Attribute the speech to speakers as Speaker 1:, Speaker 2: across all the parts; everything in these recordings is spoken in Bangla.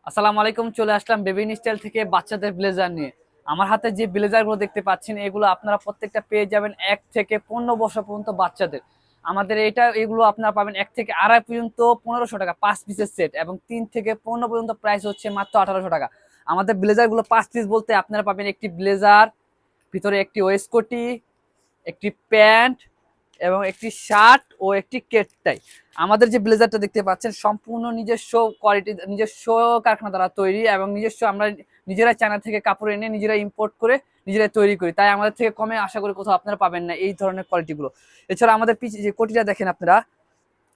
Speaker 1: আসসালামু আলাইকুম। চলে আসলাম বেবি স্টাইল থেকে বাচ্চাদের ব্লেজার নিয়ে। আমার হাতে যে ব্লেজার গুলো দেখতে পাচ্ছেন এগুলো আপনারা প্রত্যেকটা পেয়ে যাবেন 1 থেকে 15 বছর পর্যন্ত বাচ্চাদের। আমাদের এগুলো আপনারা পাবেন 1 থেকে 2.5 পর্যন্ত 1500 টাকা 5 পিসের সেট, এবং 3 থেকে 15 পর্যন্ত প্রাইস হচ্ছে মাত্র 1800 টাকা। আমাদের ব্লেজার গুলো 5 পিস বলতে আপনারা পাবেন একটি ব্লেজার, ভিতরে একটি ওয়েস্টকোটি, একটি প্যান্ট এবং একটি শার্ট ও একটি কেট টাই। আমাদের যে ব্লেজারটা দেখতে পাচ্ছেন সম্পূর্ণ নিজস্ব কোয়ালিটি, নিজস্ব কারখানা দ্বারা তৈরি, এবং নিজস্ব আমরা নিজেরাই চায়না থেকে কাপড় এনে নিজেরাই ইম্পোর্ট করে নিজেরাই তৈরি করি। তাই আমাদের থেকে কমে আশা করি কোথাও আপনারা পাবেন না এই ধরনের কোয়ালিটিগুলো। এছাড়া আমাদের যে কোটিটা দেখেন আপনারা,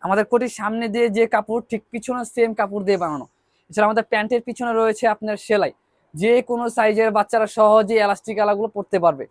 Speaker 1: আমাদের কোটির সামনে দিয়ে যে কাপড় ঠিক পিছনে সেম কাপড় দিয়ে বানানো। এছাড়া আমাদের প্যান্টের পিছনে রয়েছে আপনার সেলাই, যে কোনো সাইজের বাচ্চারা সহজে এলাস্টিক আলাগুলো পরতে পারবে।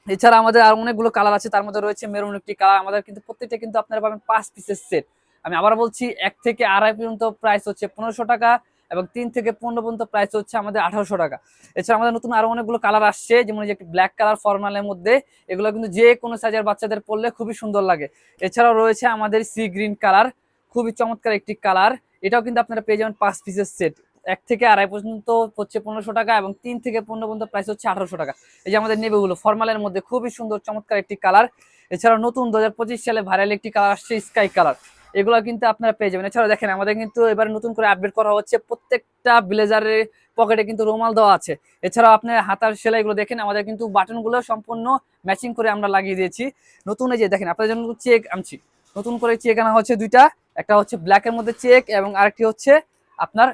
Speaker 1: এছাড়া আমাদের আর অনেকগুলো কালার আছে, তার মধ্যে রয়েছে মেরুন একটি কালার। আমাদের কিন্তু প্রত্যেকটা কিন্তু আপনারা পাবেন 5 পিসের সেট। আমি আবার বলছি 1 থেকে 2.5 পর্যন্ত প্রাইস হচ্ছে 1500 টাকা, এবং 3 থেকে 15 পর্যন্ত প্রাইস হচ্ছে আমাদের 1800 টাকা। এছাড়া আমাদের নতুন আরো অনেকগুলো কালার আসছে, যেমন যে একটি ব্ল্যাক কালার ফর্মালের মধ্যে। এগুলো কিন্তু যে কোনো সাইজের বাচ্চাদের পরলে খুবই সুন্দর লাগে। এছাড়াও রয়েছে আমাদের সি গ্রিন কালার, খুবই চমৎকার একটি কালার। এটাও কিন্তু আপনারা পেয়ে যাবেন 5 পিসের সেট। 1 থেকে 2.5 পর্যন্ত হচ্ছে 1500 টাকা, এবং 3 থেকে 15 পর্যন্ত প্রাইস হচ্ছে 1800 টাকা। এই যে আমাদের নেভিগুলো ফরমালের মধ্যে খুবই সুন্দর চমৎকার একটি কালার। এছাড়া নতুন 2025 সালে ভাইরাল একটি কালার আসছে স্কাই কালার, এগুলো কিন্তু আপনারা পেয়ে যাবেন। এছাড়া দেখেন আমাদের কিন্তু এবার নতুন করে আপডেট করা হচ্ছে, প্রত্যেকটা ব্লেজারের পকেটে কিন্তু রুমাল দেওয়া আছে। এছাড়াও আপনার হাতার সেলাইগুলো দেখেন, আমাদের কিন্তু বাটনগুলো সম্পূর্ণ ম্যাচিং করে আমরা লাগিয়ে দিয়েছি। নতুন এই যে দেখেন আপনাদের জন্য চেক আনছি, নতুন করে চেক আনা হচ্ছে দুইটা। একটা হচ্ছে ব্ল্যাকের মধ্যে চেক, এবং আরেকটি হচ্ছে আপনার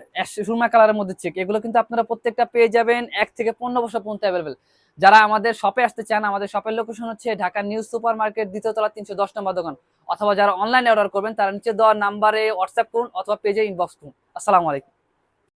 Speaker 1: সুরমা কালারের মধ্যে চেক। এগুলো কিন্তু আপনারা প্রত্যেকটা পেয়ে যাবেন 1 থেকে 15 বছর পর্যন্ত অ্যাভেলেবেল। যারা আমাদের শপে আসতে চান, আমাদের শপের লোকেশন হচ্ছে ঢাকা নিউ সুপার মার্কেট, দ্বিতীয় তলা, 310 নম্বর দোকান। অথবা যারা অনলাইনে অর্ডার করবেন তারা নিচে দেওয়া নাম্বারে হোয়াটসঅ্যাপ করুন অথবা পেজে ইনবক্স করুন। আসসালামু আলাইকুম।